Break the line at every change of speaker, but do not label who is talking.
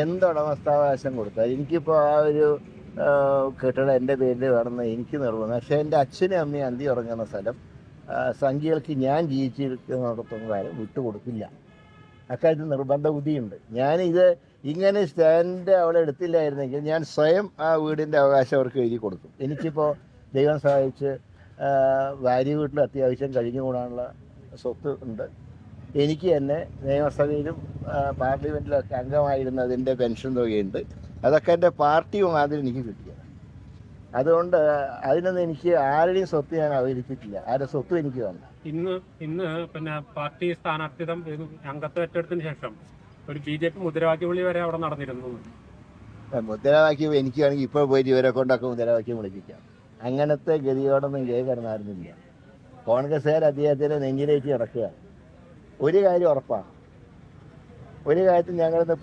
എന്ത് ഉടമസ്ഥാവകാശം കൊടുത്താൽ എനിക്കിപ്പോൾ ആ ഒരു കെട്ടിടം എൻ്റെ പേരിൽ വേണമെന്ന് എനിക്ക് നിർബന്ധം. പക്ഷേ എൻ്റെ അച്ഛനും അമ്മയും അന്തി ഉറങ്ങുന്ന സ്ഥലം സംഖ്യകൾക്ക് ഞാൻ ജീവിച്ചിരിക്കുന്നിടത്തോളം കാലം വിട്ടുകൊടുക്കില്ല. അക്കാര്യത്തിൽ നിർബന്ധ ബുദ്ധിയുണ്ട്. ഞാനിത് ഇങ്ങനെ സ്റ്റാൻഡ് അവിടെ എടുത്തില്ലായിരുന്നെങ്കിൽ ഞാൻ സ്വയം ആ വീടിൻ്റെ അവകാശം അവർക്ക് എഴുതി കൊടുക്കും. എനിക്കിപ്പോൾ ദൈവം സഹായിച്ച് ഭാര്യ വീട്ടിൽ അത്യാവശ്യം കഴിഞ്ഞുകൂടാനുള്ള സ്വത്ത് ഉണ്ട്. എനിക്ക് തന്നെ നിയമസഭയിലും പാർലമെൻറ്റിലൊക്കെ അംഗമായിരുന്നതിൻ്റെ പെൻഷൻ തുകയുണ്ട്. അതൊക്കെ എൻ്റെ പാർട്ടി മാതിരി എനിക്ക് കിട്ടിയത്. അതുകൊണ്ട് അതിനൊന്നും എനിക്ക് ആരുടെയും സ്വത്ത് ഞാൻ അവതരിപ്പിച്ചില്ല. ആരുടെ സ്വത്തും എനിക്ക് വേണ്ട.
ഇന്ന് പിന്നെ പാർട്ടി സ്ഥാനാർത്ഥിത്വം അംഗത്വം ഏറ്റെടുത്തതിന് ശേഷം ഒരു BJP മുദ്രാവാക്യ വിളി വരെ അവിടെ നടന്നിരുന്നു.
മുദ്രാവാക്യം എനിക്ക് വേണമെങ്കിൽ ഇപ്പോൾ പോയിട്ട് ഇവരെ കൊണ്ടൊക്കെ മുദ്രാവാക്യം വിളിപ്പിക്കാം. അങ്ങനത്തെ ഗതിയോടൊന്നും കിടന്നായിരുന്നില്ല. കോൺഗ്രസ്സുകാർ അദ്ദേഹത്തിനെ നെഞ്ചിലേറ്റി ഇറക്കുക. ഒരു കാര്യം ഉറപ്പാണ്, ഒരു കാര്യത്തിൽ ഞങ്ങളിന്ന്